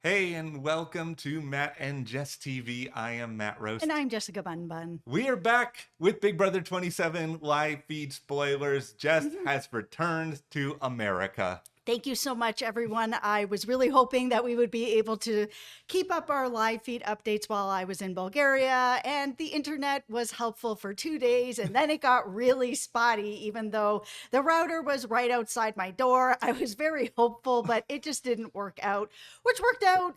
Hey, and welcome to Matt and Jess TV. I am Matt Roast. And I'm Jessica Bun Bun. We are back with Big Brother 27 live feed spoilers. Jess has returned to America. Thank you so much, everyone. I was really hoping that we would be able to keep up our live feed updates while I was in Bulgaria, and the internet was helpful for 2 days, and then it got really spotty, even though the router was right outside my door. I was very hopeful, but it just didn't work out, which worked out,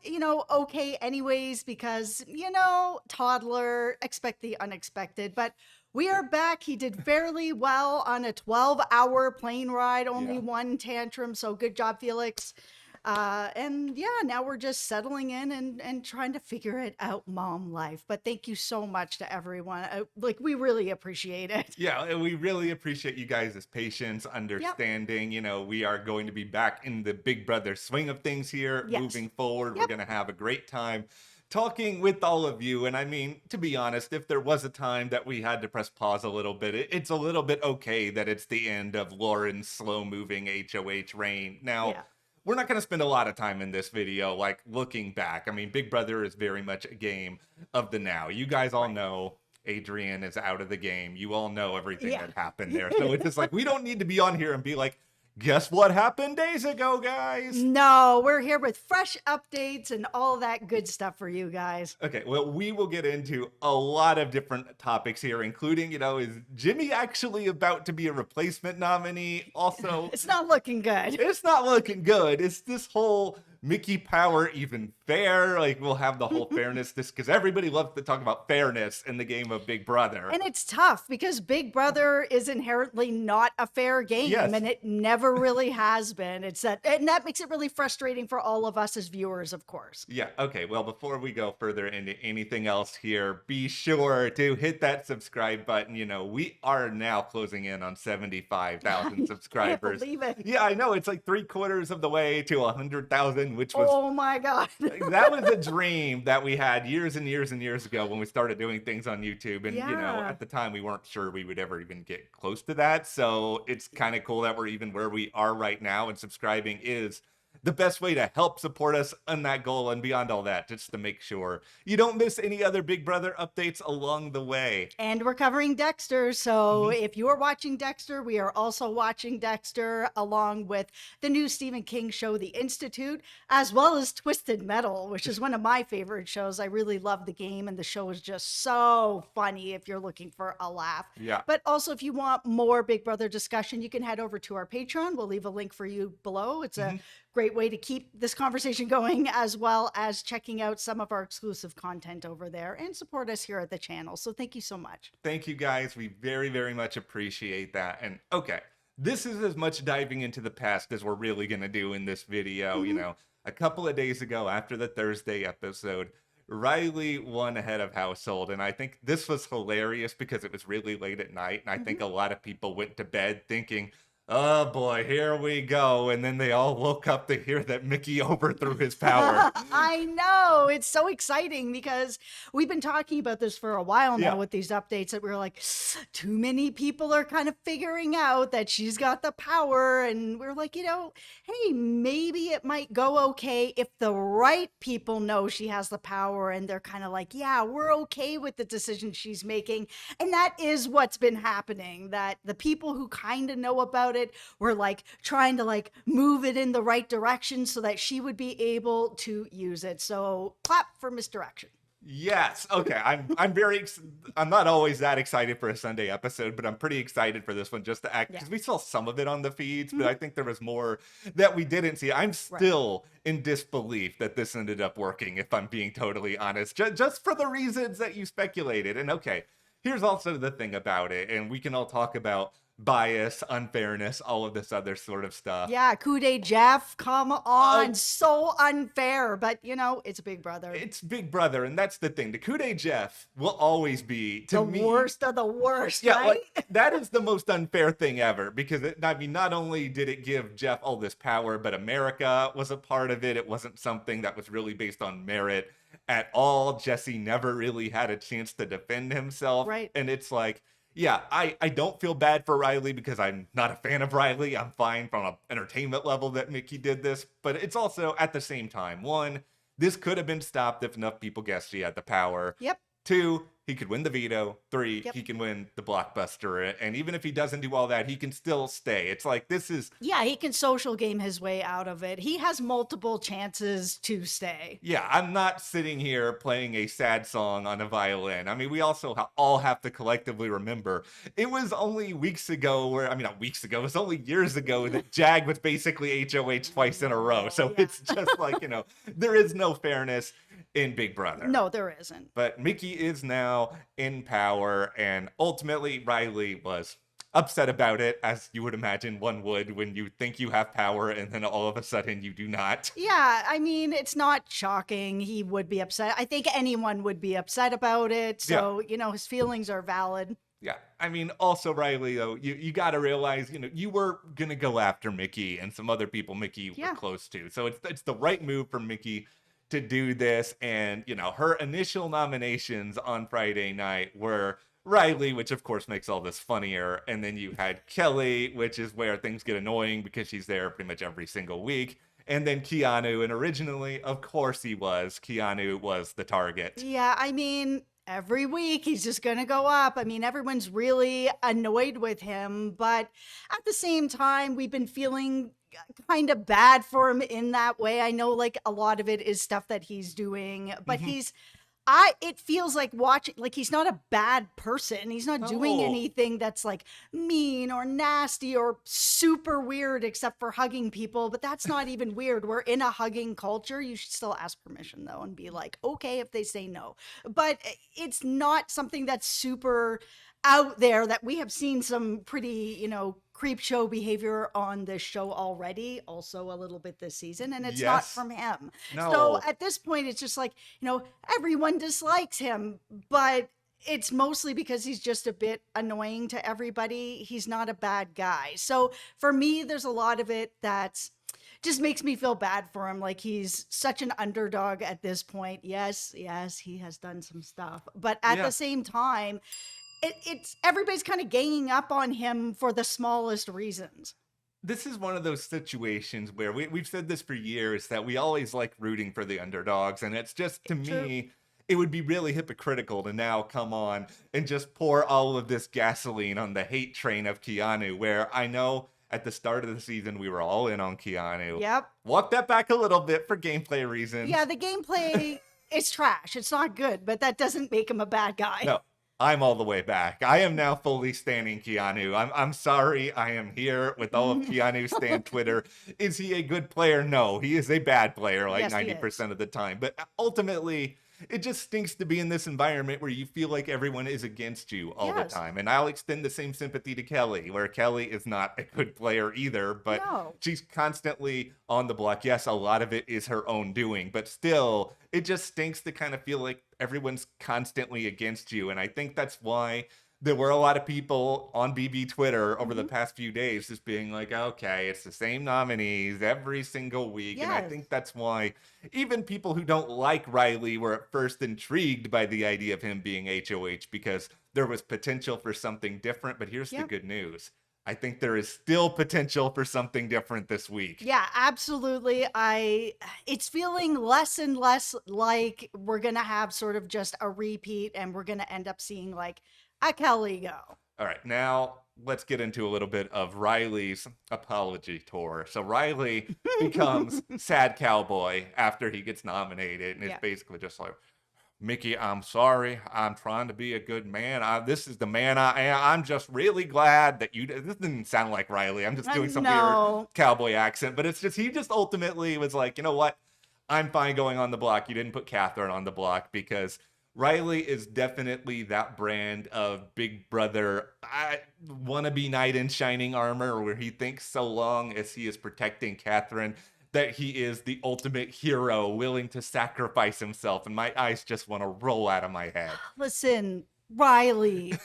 okay anyways, because, toddler, expect the unexpected. But we are back. He did fairly well on a 12-hour plane ride, only one tantrum. So good job, Felix. And yeah, now we're just settling in and trying to figure it out, mom life. But thank you so much to everyone. We really appreciate it. Yeah, and we really appreciate you guys' patience, understanding. We are going to be back in the Big Brother swing of things here. Moving forward. We're going to have a great time talking with all of you. And I mean, to be honest, if there was a time that we had to press pause a little bit, it's a little bit okay that it's the end of Lauren's slow-moving HOH reign. Now, we're not going to spend a lot of time in this video, looking back. I mean, Big Brother is very much a game of the now. You guys all know Adrian is out of the game. You all know everything that happened there. So it's just we don't need to be on here and be like, guess what happened days ago, guys? No, we're here with fresh updates and all that good stuff for you guys. Okay, well, we will get into a lot of different topics here, including, is Jimmy actually about to be a replacement nominee? Also, it's not looking good. It's not looking good. It's this whole Mickey power even fair? We'll have the whole fairness because everybody loves to talk about fairness in the game of Big Brother. And it's tough because Big Brother is inherently not a fair game, and it never really has been. And that makes it really frustrating for all of us as viewers, of course. Yeah. Okay. Well, before we go further into anything else here, be sure to hit that subscribe button. We are now closing in on 75,000 subscribers. I can't believe it. Yeah, I know. It's 3/4 of the way to 100,000, which was, oh my God. that was a dream that we had years and years and years ago when we started doing things on YouTube. And, at the time we weren't sure we would ever even get close to that. So it's kind of cool that we're even where we are right now, and subscribing is the best way to help support us on that goal. And beyond all that, just to make sure you don't miss any other Big Brother updates along the way. And we're covering Dexter. So if you are watching Dexter, we are also watching Dexter along with the new Stephen King show, The Institute, as well as Twisted Metal, which is one of my favorite shows. I really love the game, and the show is just so funny if you're looking for a laugh. Yeah. But also, if you want more Big Brother discussion, you can head over to our Patreon. We'll leave a link for you below. It's a great way to keep this conversation going, as well as checking out some of our exclusive content over there and support us here at the channel. So thank you so much. Thank you, guys. We very, very much appreciate that. And okay, this is as much diving into the past as we're really going to do in this video. A couple of days ago after the Thursday episode, Riley won ahead of Household, and I think this was hilarious because it was really late at night, and I think a lot of people went to bed thinking, oh boy, here we go. And then they all woke up to hear that Mickey overthrew his power. I know. It's so exciting because we've been talking about this for a while now with these updates, that we're like, too many people are kind of figuring out that she's got the power. And we're like, hey, maybe it might go okay if the right people know she has the power and they're kind of like, yeah, we're okay with the decision she's making. And that is what's been happening, that the people who kind of know about it were trying to move it in the right direction so that she would be able to use it. So clap for misdirection. Yes. Okay. I'm not always that excited for a Sunday episode, but I'm pretty excited for this one just to act, because we saw some of it on the feeds, but I think there was more that we didn't see. I'm still in disbelief that this ended up working, if I'm being totally honest, just for the reasons that you speculated. And okay, here's also the thing about it, and we can all talk about bias, unfairness, all of this other sort of stuff. Yeah, coup de Jeff, come on, so unfair, but it's Big Brother. It's Big Brother, and that's the thing. The coup de Jeff will always be, to me, the worst of the worst, yeah, right? That is the most unfair thing ever, because not only did it give Jeff all this power, but America was a part of it. It wasn't something that was really based on merit at all. Jesse never really had a chance to defend himself. Right. And it's yeah, I don't feel bad for Riley because I'm not a fan of Riley. I'm fine from an entertainment level that Mickey did this. But it's also, at the same time, one, This could have been stopped if enough people guessed he had the power. Yep. 2, he could win the veto. 3, Yep. he can win the blockbuster. And even if he doesn't do all that, he can still stay. It's like, this is... Yeah, he can social game his way out of it. He has multiple chances to stay. Yeah, I'm not sitting here playing a sad song on a violin. I mean, we also all have to collectively remember, it was only weeks ago not weeks ago, it was only years ago that Jag was basically HOH twice in a row. So it's just like, there is no fairness in Big Brother. No, there isn't. But Mickey is now in power, and ultimately Riley was upset about it, as you would imagine one would when you think you have power and then all of a sudden you do not. Yeah, I mean, it's not shocking. He would be upset. I think anyone would be upset about it. So, his feelings are valid. Yeah, I mean, also, Riley, though, you got to realize, you were going to go after Mickey and some other people Mickey were close to. So it's the right move for Mickey to do this. And, her initial nominations on Friday night were Riley, which of course makes all this funnier. And then you had Kelly, which is where things get annoying because she's there pretty much every single week. And then Keanu. And originally, of course Keanu was the target. Yeah, I mean, every week he's just going to go up. I mean, everyone's really annoyed with him. But at the same time, we've been feeling kind of bad for him in that way. I know like a lot of it is stuff that he's doing, but it feels like watching, like he's not a bad person. He's not doing anything that's like mean or nasty or super weird except for hugging people, but that's not even weird. We're in a hugging culture. You should still ask permission though and be like, okay, if they say no. But it's not something that's super out there that we have seen some pretty, creep show behavior on this show already, also a little bit this season, and it's not from him. No. So at this point, it's just like, everyone dislikes him, but it's mostly because he's just a bit annoying to everybody. He's not a bad guy. So for me, there's a lot of it that's just makes me feel bad for him. Like he's such an underdog at this point. Yes, he has done some stuff, but at the same time, it's everybody's kind of ganging up on him for the smallest reasons. This is one of those situations where we've said this for years, that we always like rooting for the underdogs. And it's just, to me, it would be really hypocritical to now come on and just pour all of this gasoline on the hate train of Keanu, where I know at the start of the season we were all in on Keanu. Yep. Walk that back a little bit for gameplay reasons. Yeah, the gameplay is trash. It's not good, but that doesn't make him a bad guy. No. I'm all the way back. I am now fully standing Keanu. I'm sorry. I am here with all of Keanu stan Twitter. Is he a good player? No, he is a bad player like 90% of the time. But ultimately, it just stinks to be in this environment where you feel like everyone is against you all the time. And I'll extend the same sympathy to Kelly, where Kelly is not a good player either, but she's constantly on the block. Yes, a lot of it is her own doing, but still, it just stinks to kind of feel like everyone's constantly against you. And I think that's why there were a lot of people on BB Twitter over the past few days just being like, okay, it's the same nominees every single week. And I think that's why even people who don't like Riley were at first intrigued by the idea of him being HOH, because there was potential for something different. But here's the good news. I think there is still potential for something different this week. Yeah, absolutely. It's feeling less and less like we're going to have sort of just a repeat, and we're going to end up seeing like a Kelly go. All right, now let's get into a little bit of Riley's apology tour. So Riley becomes sad cowboy after he gets nominated, and it's basically just like, Mickey, I'm sorry. I'm trying to be a good man. This is the man I am. I'm just really glad that you... This didn't sound like Riley. I'm just doing some weird cowboy accent. But it's just, he just ultimately was like, you know what? I'm fine going on the block. You didn't put Catherine on the block, because Riley is definitely that brand of Big Brother wannabe knight in shining armor, where he thinks so long as he is protecting Catherine that he is the ultimate hero, willing to sacrifice himself. And my eyes just want to roll out of my head. Listen, Riley,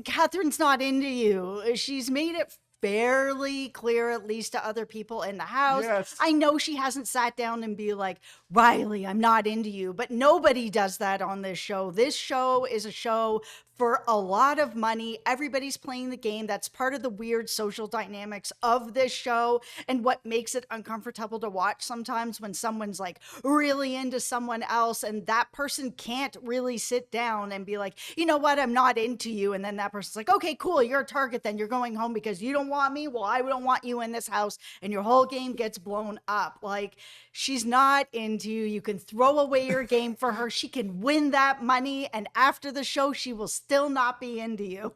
Catherine's not into you. She's made it fairly clear, at least to other people in the house. Yes. I know she hasn't sat down and be like, Riley, I'm not into you, but nobody does that on this show. This show is a show for a lot of money. Everybody's playing the game. That's part of the weird social dynamics of this show and what makes it uncomfortable to watch sometimes when someone's like really into someone else and that person can't really sit down and be like, you know what, I'm not into you. And then that person's like, okay, cool, you're a target then. You're going home because you don't want me. Well, I don't want you in this house. And your whole game gets blown up. Like, she's not into you. You can throw away your game for her. She can win that money. And after the show, she will still not be into you.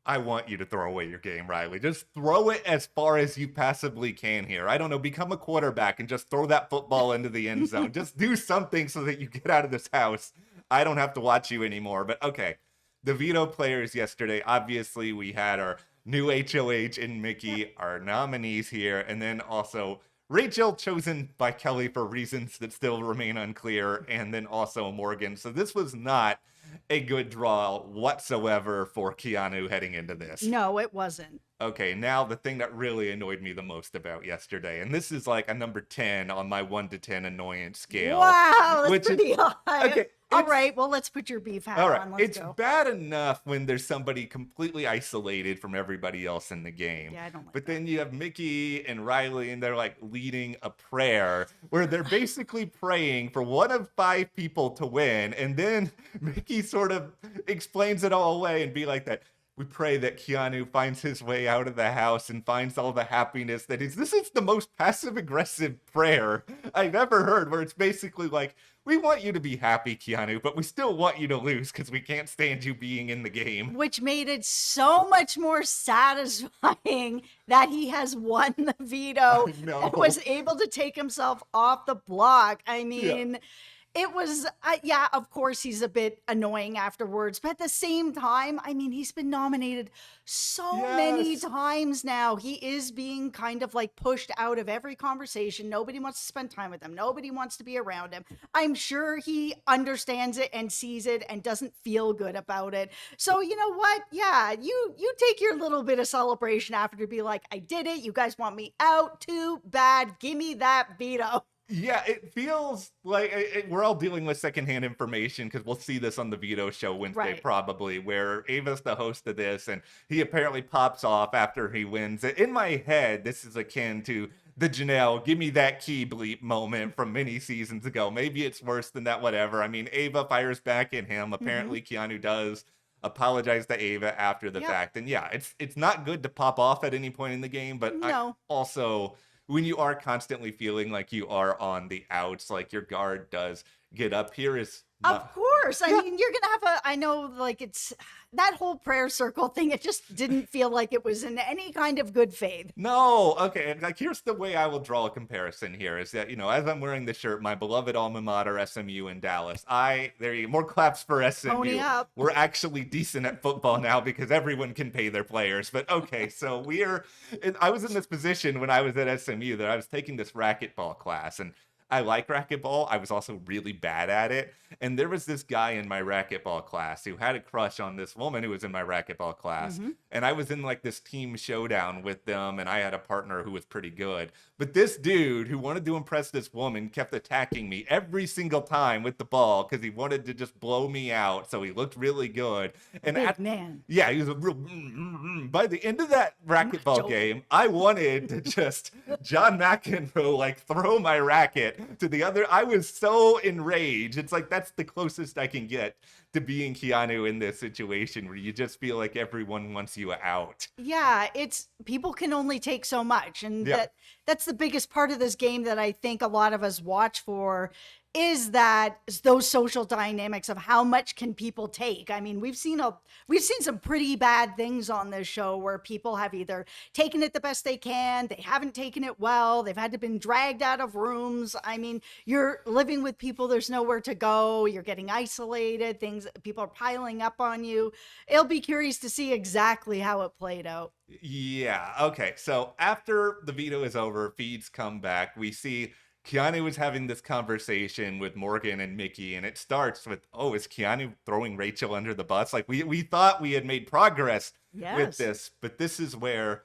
I want you to throw away your game, Riley. Just throw it as far as you passibly can here. I don't know, become a quarterback and just throw that football into the end zone. Just do something so that you get out of this house. I don't have to watch you anymore. But okay, the veto players yesterday, obviously we had our new HOH and Mickey, our nominees here, and then also Rachel, chosen by Kelly for reasons that still remain unclear, and then also Morgan. So this was not a good draw whatsoever for Keanu heading into this. No, it wasn't. Okay, now the thing that really annoyed me the most about yesterday, and this is like a number 10 on my 1 to 10 annoyance scale. Wow, that's pretty high. Okay, all right, well, let's put your beef hat on. Let's go. It's bad enough when there's somebody completely isolated from everybody else in the game. Yeah, I don't like But that. then you have Mickey and Riley, and they're like leading a prayer where they're basically praying for one of 5 people to win. And then Mickey sort of explains it all away and be like that. We pray that Keanu finds his way out of the house and finds all the happiness that is. This is the most passive-aggressive prayer I've ever heard, where it's basically like, we want you to be happy, Keanu, but we still want you to lose because we can't stand you being in the game. Which made it so much more satisfying that he has won the veto and was able to take himself off the block. I mean... Yeah. It was, yeah, of course, he's a bit annoying afterwards. But at the same time, I mean, he's been nominated so many times now. He is being kind of like pushed out of every conversation. Nobody wants to spend time with him. Nobody wants to be around him. I'm sure he understands it and sees it and doesn't feel good about it. So, you know what? Yeah, you take your little bit of celebration after to be like, I did it. You guys want me out? Too bad. Give me that veto. Yeah, it feels like we're all dealing with secondhand information because we'll see this on the veto show Wednesday probably, where Ava's the host of this, and he apparently pops off after he wins. In my head, this is akin to the Janelle, give me that key bleep moment from many seasons ago. Maybe it's worse than that, whatever. I mean, Ava fires back at him. Apparently, Keanu does apologize to Ava after the fact. And yeah, it's not good to pop off at any point in the game, but I also... when you are constantly feeling like you are on the outs, like your guard does get up, here is... Of course. I mean, you're going to have I know, like, it's that whole prayer circle thing. It just didn't feel like it was in any kind of good faith. No. Okay. Like, here's the way I will draw a comparison here is that, you know, as I'm wearing the shirt, my beloved alma mater, SMU in Dallas, there you go, more claps for SMU. Pony up. We're actually decent at football now because everyone can pay their players. But okay, so I was in this position when I was at SMU that I was taking this racquetball class, and I like racquetball. I was also really bad at it. And there was this guy in my racquetball class who had a crush on this woman who was in my racquetball class. And I was in like this team showdown with them, and I had a partner who was pretty good. But this dude who wanted to impress this woman kept attacking me every single time with the ball because he wanted to just blow me out. So he looked really good. And Big man. Yeah, he was a real... By the end of that racquetball game, I wanted to just John McEnroe, like, throw my racket to the other. I was so enraged. It's like, that's the closest I can get to being Keanu in this situation where you just feel like everyone wants you out. Yeah, people can only take so much. And that's the biggest part of this game that I think a lot of us watch for is those social dynamics of how much can people take. I mean, we've seen some pretty bad things on this show where people have either taken it the best they can, they haven't taken it well, they've had to been dragged out of rooms. I mean, you're living with people, there's nowhere to go, you're getting isolated, people are piling up on you. It'll be curious to see exactly how it played out. Yeah, okay. So after the veto is over, feeds come back, we see Keanu is having this conversation with Morgan and Mickey, and it starts with, is Keanu throwing Rachel under the bus? Like, we thought we had made progress with this, but this is where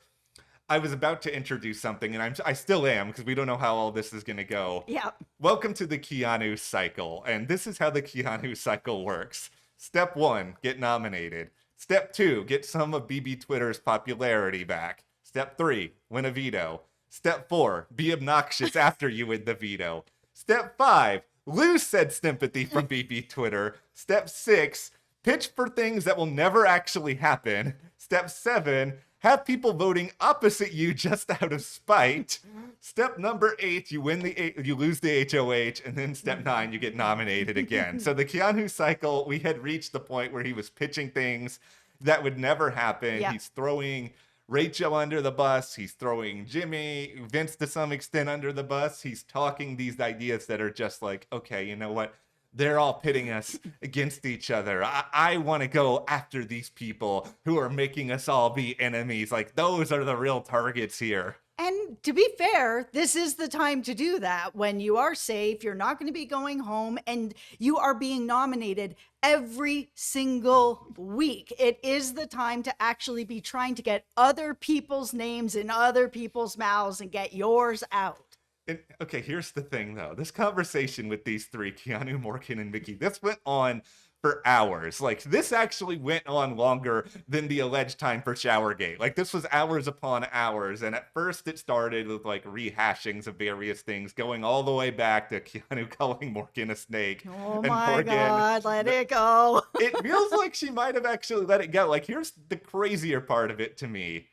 I was about to introduce something, and I still am, because we don't know how all this is going to go. Yeah. Welcome to the Keanu cycle, and this is how the Keanu cycle works. Step 1, get nominated. Step 2, get some of BB Twitter's popularity back. Step 3, win a veto. Step 4, be obnoxious after you win the veto. Step 5, lose said sympathy from BB Twitter. Step 6, pitch for things that will never actually happen. Step 7, have people voting opposite you just out of spite. Step number 8, you lose the HOH, and then step 9, you get nominated again. So the Keanu cycle, we had reached the point where he was pitching things that would never happen. Yeah. He's throwing Rachel under the bus. He's throwing Jimmy, Vince to some extent under the bus. He's talking these ideas that are just like, okay, you know what? They're all pitting us against each other. I want to go after these people who are making us all be enemies. Like, those are the real targets here. And to be fair, this is the time to do that when you are safe, you're not going to be going home, and you are being nominated every single week. It is the time to actually be trying to get other people's names in other people's mouths and get yours out. Okay, here's the thing, though. This conversation with these three, Keanu, Morgan, and Mickey, this went on for hours. Like, this actually went on longer than the alleged time for Showergate. Like, this was hours upon hours. And at first it started with, like, rehashings of various things, going all the way back to Keanu calling Morgan a snake. Oh and my Morgan, God, let it go. It feels like she might have actually let it go. Like, here's the crazier part of it to me.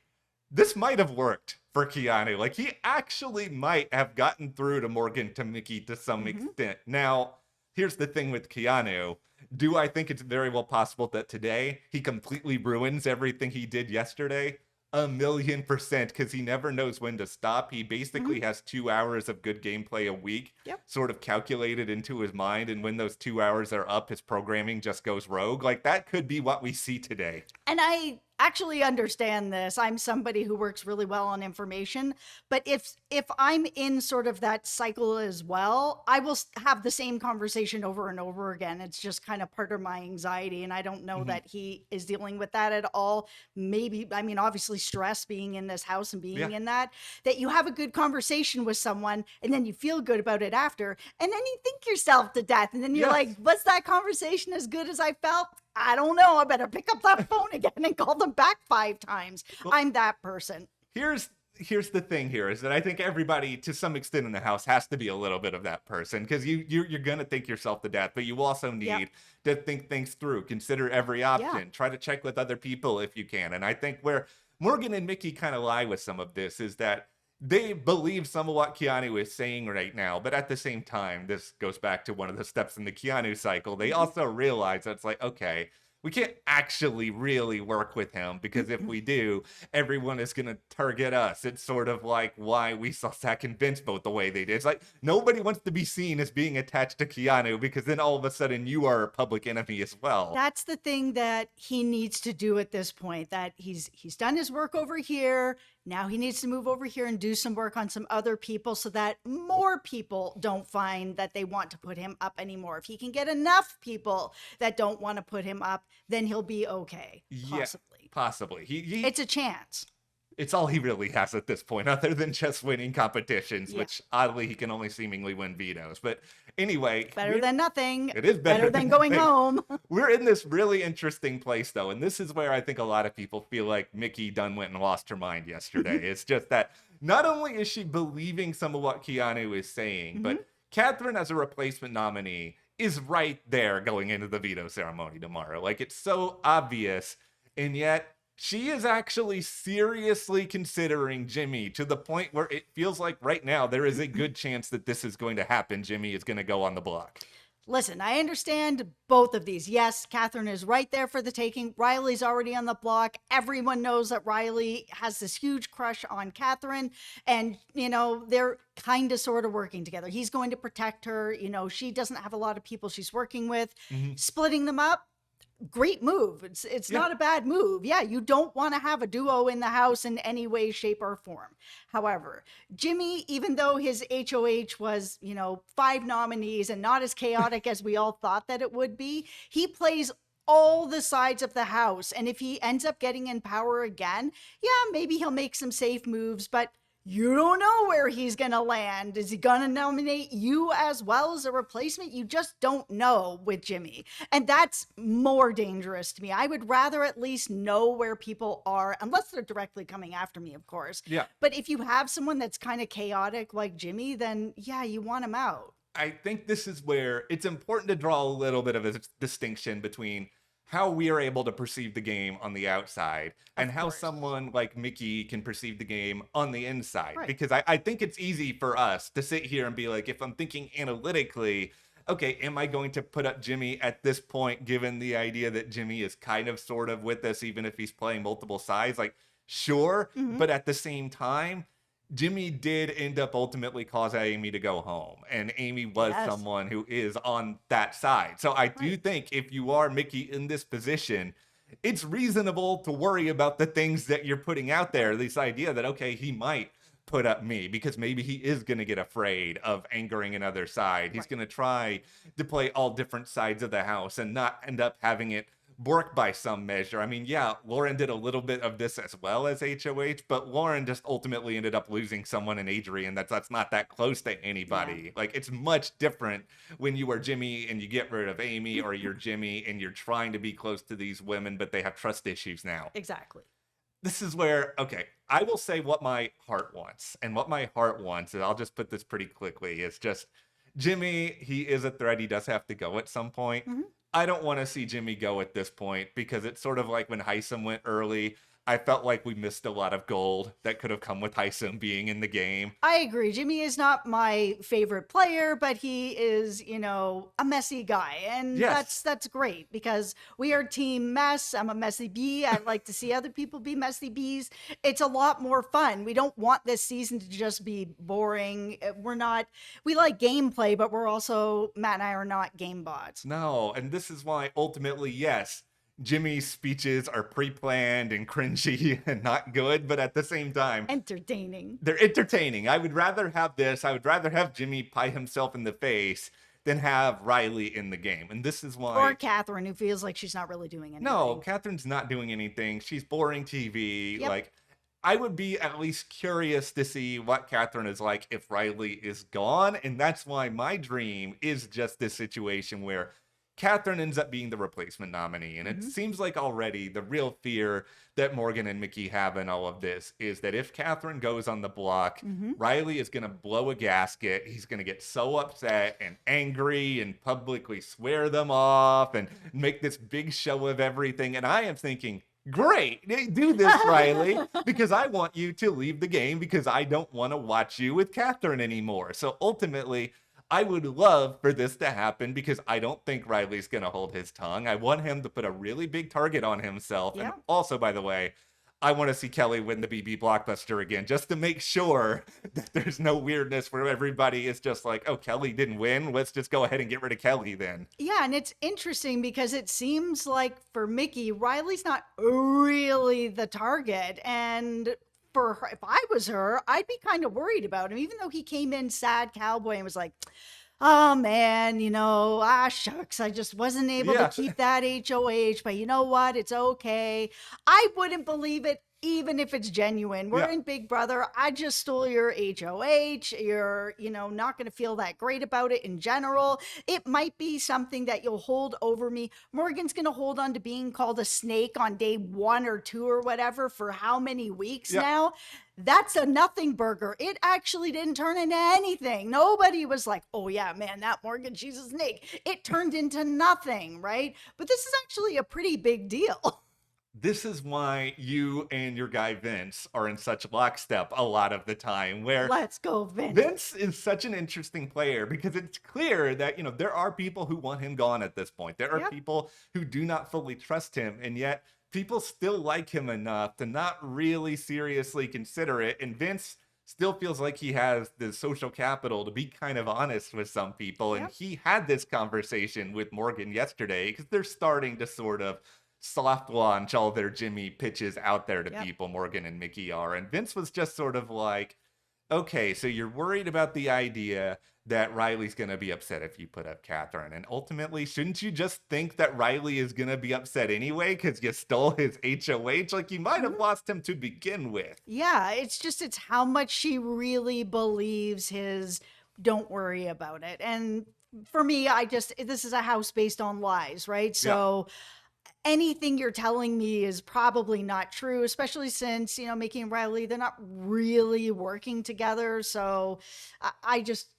This might have worked for Keanu. Like, he actually might have gotten through to Morgan, to Mickey to some extent. Now, here's the thing with Keanu. Do I think it's very well possible that today he completely ruins everything he did yesterday? 1,000,000%, because he never knows when to stop. He basically has 2 hours of good gameplay a week, sort of calculated into his mind. And when those 2 hours are up, his programming just goes rogue. Like, that could be what we see today. And I actually understand this. I'm somebody who works really well on information, but if I'm in sort of that cycle as well, I will have the same conversation over and over again. It's just kind of part of my anxiety, and I don't know that he is dealing with that at all. Maybe, I mean, obviously stress being in this house and being in that you have a good conversation with someone and then you feel good about it after, and then you think yourself to death, and then you're like, was that conversation as good as I felt? I don't know. I better pick up that phone again and call them back 5 times. Well, I'm that person. Here's the thing here is that I think everybody to some extent in the house has to be a little bit of that person, because you're going to think yourself to death, but you also need to think things through, consider every option, try to check with other people if you can. And I think where Morgan and Mickey kind of lie with some of this is that they believe some of what Keanu is saying right now, but at the same time, this goes back to one of the steps in the Keanu cycle. They also realize that it's like, okay, we can't actually really work with him, because if we do, everyone is going to target us. It's sort of like why we saw Zach and Vince vote the way they did. It's like nobody wants to be seen as being attached to Keanu, because then all of a sudden you are a public enemy as well. That's the thing that he needs to do at this point, that he's done his work over here. Now he needs to move over here and do some work on some other people so that more people don't find that they want to put him up anymore. If he can get enough people that don't want to put him up, then he'll be okay. Possibly. Yeah, possibly. It's a chance. It's all he really has at this point, other than just winning competitions, which oddly he can only seemingly win vetoes. But anyway, better than nothing. It is better than going home. We're in this really interesting place, though, and this is where I think a lot of people feel like Mickey Dunn went and lost her mind yesterday. It's just that not only is she believing some of what Keanu is saying, but Catherine as a replacement nominee is right there going into the veto ceremony tomorrow. Like, it's so obvious, and yet she is actually seriously considering Jimmy, to the point where it feels like right now there is a good chance that this is going to happen. Jimmy is going to go on the block. Listen, I understand both of these. Yes, Catherine is right there for the taking. Riley's already on the block. Everyone knows that Riley has this huge crush on Catherine. And, you know, they're kind of sort of working together. He's going to protect her. You know, she doesn't have a lot of people she's working with. Splitting them up, great move. It's not a bad move. Yeah, you don't want to have a duo in the house in any way, shape, or form. However, Jimmy, even though his HOH was, 5 nominees and not as chaotic as we all thought that it would be, he plays all the sides of the house. And if he ends up getting in power again, maybe he'll make some safe moves, but you don't know where he's going to land. Is he going to nominate you as well as a replacement? You just don't know with Jimmy. And that's more dangerous to me. I would rather at least know where people are, unless they're directly coming after me, of course. Yeah. But if you have someone that's kind of chaotic like Jimmy, then yeah, you want him out. I think this is where it's important to draw a little bit of a distinction between how we are able to perceive the game on the outside and how someone like Mickey can perceive the game on the inside. Right. Because I think it's easy for us to sit here and be like, if I'm thinking analytically, okay, am I going to put up Jimmy at this point, given the idea that Jimmy is kind of sort of with us, even if he's playing multiple sides? Like, sure, but at the same time, Jimmy did end up ultimately causing Amy to go home, and Amy was someone who is on that side. So I do think if you are Mickey in this position, it's reasonable to worry about the things that you're putting out there. This idea that, okay, he might put up me because maybe he is going to get afraid of angering another side. He's going to try to play all different sides of the house and not end up having it work by some measure. I mean, yeah, Lauren did a little bit of this as well as HOH, but Lauren just ultimately ended up losing someone in Adrian that's not that close to anybody. Yeah. Like, it's much different when you are Jimmy and you get rid of Amy, or you're Jimmy and you're trying to be close to these women, but they have trust issues now. Exactly. This is where, okay, I will say what my heart wants. And what my heart wants, and I'll just put this pretty quickly, is just Jimmy, he is a threat. He does have to go at some point. I don't want to see Jimmy go at this point because it's sort of like when Heisem went early. I felt like we missed a lot of gold that could have come with Heisem being in the game. I agree. Jimmy is not my favorite player, but he is, a messy guy. And that's great because we are team mess. I'm a messy bee. I like to see other people be messy bees. It's a lot more fun. We don't want this season to just be boring. We like gameplay, but Matt and I are not game bots. No, and this is why ultimately, yes, Jimmy's speeches are pre-planned and cringy and not good, but at the same time, entertaining. They're entertaining. I would rather have this. I would rather have Jimmy pie himself in the face than have Riley in the game. And this is why... Or Catherine, who feels like she's not really doing anything. No, Catherine's not doing anything. She's boring TV. Yep. Like, I would be at least curious to see what Catherine is like if Riley is gone. And that's why my dream is just this situation where Catherine ends up being the replacement nominee. And it seems like already the real fear that Morgan and Mickey have in all of this is that if Catherine goes on the block, Riley is going to blow a gasket. He's going to get so upset and angry and publicly swear them off and make this big show of everything. And I am thinking, great, do this, Riley, because I want you to leave the game because I don't want to watch you with Catherine anymore. So ultimately, I would love for this to happen because I don't think Riley's going to hold his tongue. I want him to put a really big target on himself. Yeah. And also, by the way, I want to see Kelly win the BB Blockbuster again, just to make sure that there's no weirdness where everybody is just like, oh, Kelly didn't win. Let's just go ahead and get rid of Kelly then. Yeah, and it's interesting because it seems like for Mickey, Riley's not really the target. And for her, if I was her, I'd be kind of worried about him, even though he came in sad cowboy and was like, oh man, shucks, I just wasn't able to keep that HOH, but you know what? It's okay. I wouldn't believe it even if it's genuine. We're in Big Brother. I just stole your HOH. You're, not going to feel that great about it in general. It might be something that you'll hold over me. Morgan's going to hold on to being called a snake on day 1 or 2 or whatever for how many weeks now? That's a nothing burger. It actually didn't turn into anything. Nobody was like, oh yeah, man, that Morgan, she's a snake. It turned into nothing, right? But this is actually a pretty big deal. This is why you and your guy Vince are in such lockstep a lot of the time, where let's go Vince. Vince is such an interesting player because it's clear that, there are people who want him gone at this point. There are people who do not fully trust him, and yet people still like him enough to not really seriously consider it. And Vince still feels like he has the social capital to be kind of honest with some people. And he had this conversation with Morgan yesterday because they're starting to sort of soft launch all their Jimmy pitches out there to people, Morgan and Mickey are. And Vince was just sort of like, okay, so you're worried about the idea that Riley's going to be upset if you put up Catherine. And ultimately, shouldn't you just think that Riley is going to be upset anyway because you stole his HOH? Like, you might have lost him to begin with. Yeah, it's how much she really believes his don't worry about it. And for me, this is a house based on lies, right? So anything you're telling me is probably not true, especially since, Mickey and Riley, they're not really working together. So I just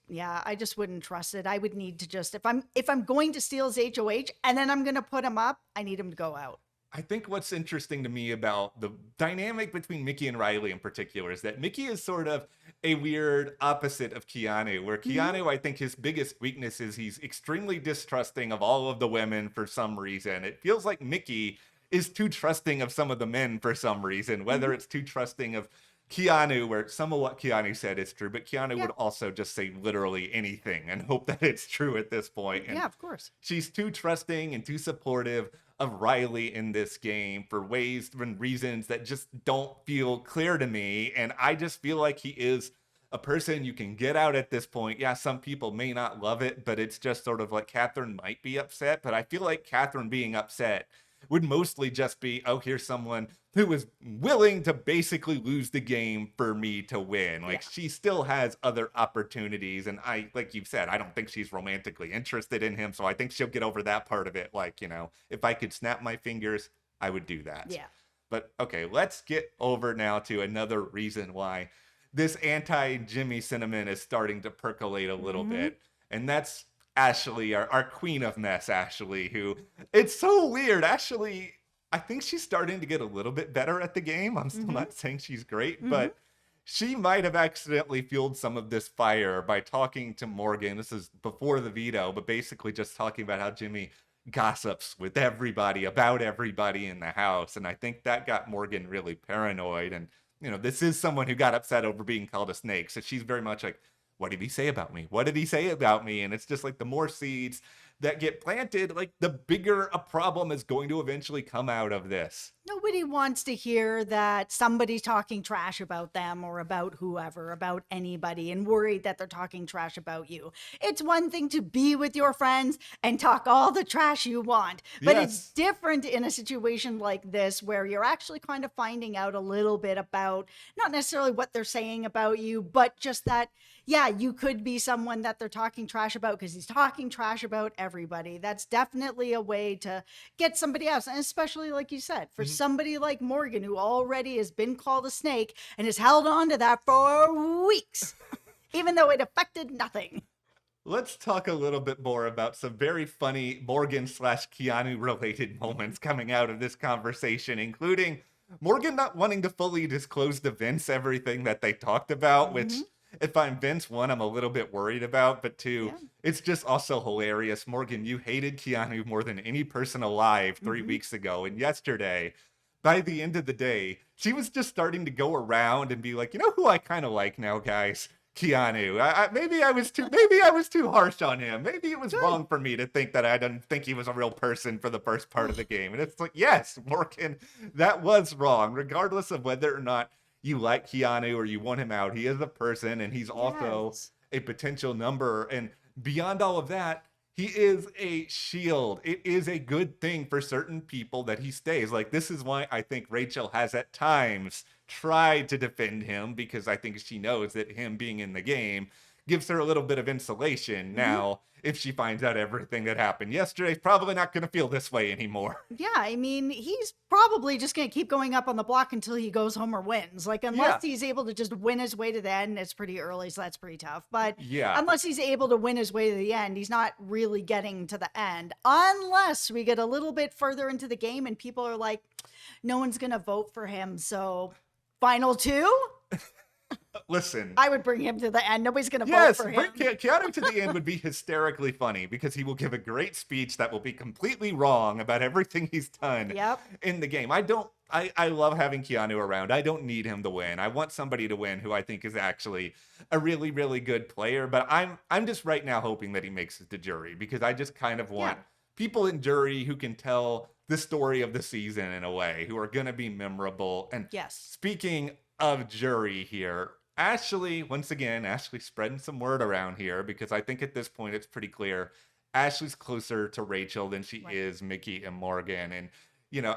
wouldn't trust it. I would need to just, if I'm going to steal his HOH and then I'm going to put him up, I need him to go out. I think what's interesting to me about the dynamic between Mickey and Riley in particular is that Mickey is sort of a weird opposite of Keanu, where Keanu, I think his biggest weakness is he's extremely distrusting of all of the women for some reason. It feels like Mickey is too trusting of some of the men for some reason, whether it's too trusting of Keanu, where some of what Keanu said is true, but Keanu would also just say literally anything and hope that it's true at this point. And yeah, of course. She's too trusting and too supportive of Riley in this game for ways and reasons that just don't feel clear to me. And I just feel like he is a person you can get out at this point. Yeah, some people may not love it, but it's just sort of like Catherine might be upset. But I feel like Catherine being upset would mostly just be, oh, here's someone who was willing to basically lose the game for me to win. Like, she still has other opportunities. And like you've said, I don't think she's romantically interested in him. So I think she'll get over that part of it. Like, if I could snap my fingers, I would do that. Yeah. But okay, let's get over now to another reason why this anti-Jimmy sentiment is starting to percolate a little bit. And that's Ashley, our queen of mess, Ashley, who, it's so weird. Ashley, I think she's starting to get a little bit better at the game. I'm still not saying she's great, but she might have accidentally fueled some of this fire by talking to Morgan. This is before the veto, but basically just talking about how Jimmy gossips with everybody about everybody in the house. And I think that got Morgan really paranoid. And, this is someone who got upset over being called a snake. So she's very much like, what did he say about me? What did he say about me? And it's just like the more seeds that get planted, like the bigger a problem is going to eventually come out of this. Nobody wants to hear that somebody's talking trash about them or about whoever, about anybody, and worried that they're talking trash about you. It's one thing to be with your friends and talk all the trash you want, but it's different in a situation like this where you're actually kind of finding out a little bit about not necessarily what they're saying about you, but just that, yeah, you could be someone that they're talking trash about because he's talking trash about everybody. That's definitely a way to get somebody else. And especially, like you said, for somebody like Morgan, who already has been called a snake and has held on to that for weeks, even though it affected nothing. Let's talk a little bit more about some very funny Morgan/Keanu related moments coming out of this conversation, including Morgan not wanting to fully disclose to Vince everything that they talked about, which, if I'm Vince, one, I'm a little bit worried about, but two, it's just also hilarious. Morgan, you hated Keanu more than any person alive 3 weeks ago, and yesterday, by the end of the day, she was just starting to go around and be like, you know who I kind of like now, guys? Keanu. Maybe I was too harsh on him. Maybe it was wrong for me to think that I didn't think he was a real person for the first part of the game. And it's like, yes, Morgan, that was wrong, regardless of whether or not you like Keanu or you want him out. He is a person, and he's also a potential number. And beyond all of that, he is a shield. It is a good thing for certain people that he stays. Like, this is why I think Rachel has at times tried to defend him, because I think she knows that him being in the game gives her a little bit of insulation. Now, if she finds out everything that happened yesterday, probably not going to feel this way anymore. Yeah, I mean, he's probably just going to keep going up on the block until he goes home or wins. Like, unless he's able to just win his way to the end, it's pretty early, so that's pretty tough. But unless he's able to win his way to the end, he's not really getting to the end. Unless we get a little bit further into the game and people are like, no one's going to vote for him, so final two? Listen, I would bring him to the end. Nobody's going to vote for him. Keanu to the end would be hysterically funny, because he will give a great speech that will be completely wrong about everything he's done in the game. I love having Keanu around. I don't need him to win. I want somebody to win who I think is actually a really, really good player. But I'm just right now hoping that he makes it to jury, because I just kind of want people in jury who can tell the story of the season in a way, who are going to be memorable. And speaking of jury here, Ashley, once again, Ashley spreading some word around here because I think at this point it's pretty clear Ashley's closer to Rachel than she Right. is Mickey and Morgan. And,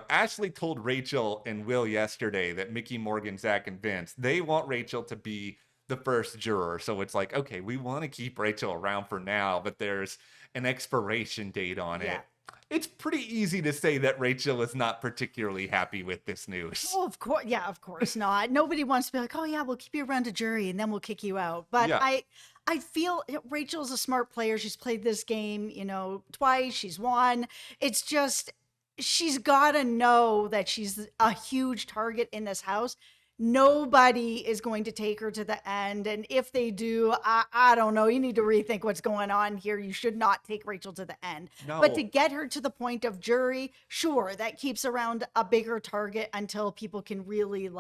Ashley told Rachel and Will yesterday that Mickey, Morgan, Zach, and Vince, they want Rachel to be the first juror. So it's like, okay, we want to keep Rachel around for now, but there's an expiration date on Yeah. it. It's pretty easy to say that Rachel is not particularly happy with this news. Oh, of course. Yeah, of course not. Nobody wants to be like, oh yeah, we'll keep you around a jury and then we'll kick you out. But Yeah. I feel Rachel's a smart player. She's played this game, twice. She's won. It's just she's got to know that she's a huge target in this house. Nobody is going to take her to the end. And if they do, I don't know. You need to rethink what's going on here. You should not take Rachel to the end. But to No. get her to the point of jury, sure, that keeps around a bigger target until people can really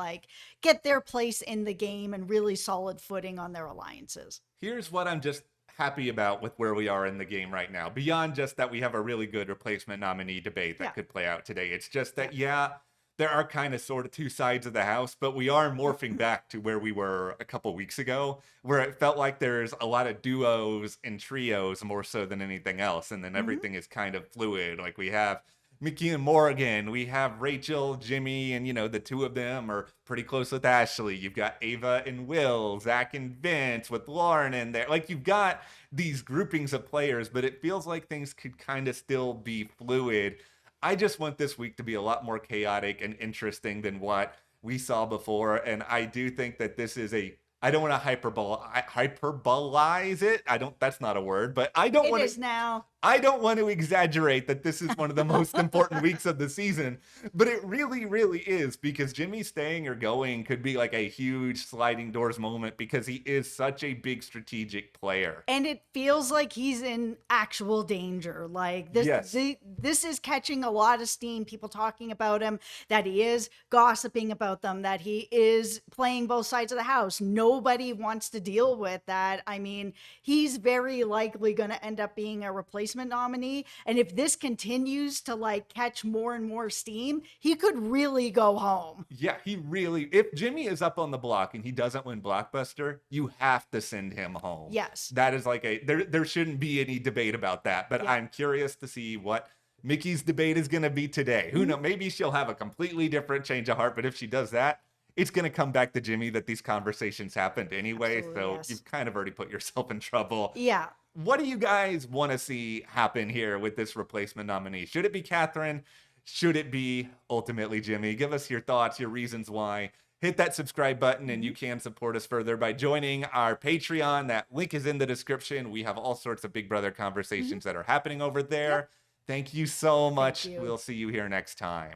get their place in the game and really solid footing on their alliances. Here's what I'm just happy about with where we are in the game right now. Beyond just that we have a really good replacement nominee debate that Yeah. could play out today. It's just that, yeah, there are kind of sort of two sides of the house, but we are morphing back to where we were a couple weeks ago, where it felt like there's a lot of duos and trios more so than anything else. And then everything is kind of fluid. Like we have Mickey and Morgan, we have Rachel, Jimmy, and the two of them are pretty close with Ashley. You've got Ava and Will, Zach and Vince with Lauren in there. Like you've got these groupings of players, but it feels like things could kind of still be fluid. I just want this week to be a lot more chaotic and interesting than what we saw before. And I do think that this is I don't want to hyperbolize it. That's not a word, but I don't want It is now. I don't want to exaggerate that this is one of the most important weeks of the season, but it really, really is because Jimmy staying or going could be like a huge sliding doors moment because he is such a big strategic player. And it feels like he's in actual danger. Like this, Yes. this is catching a lot of steam. People talking about him, that he is gossiping about them, that he is playing both sides of the house. Nobody wants to deal with that. I mean, he's very likely going to end up being a replacement nominee. And if this continues to catch more and more steam, he could really go home. Yeah, if Jimmy is up on the block and he doesn't win Blockbuster, you have to send him home. Yes. That is there shouldn't be any debate about that. But Yeah. I'm curious to see what Mickey's debate is going to be today. Who knows? Maybe she'll have a completely different change of heart. But if she does that, it's going to come back to Jimmy that these conversations happened anyway. Absolutely, So yes. you've kind of already put yourself in trouble. Yeah. What do you guys want to see happen here with this replacement nominee? Should it be Catherine? Should it be ultimately Jimmy? Give us your thoughts, your reasons why. Hit that subscribe button and you can support us further by joining our Patreon. That link is in the description. We have all sorts of Big Brother conversations that are happening over there. Yep. Thank you so much. you. We'll see you here next time.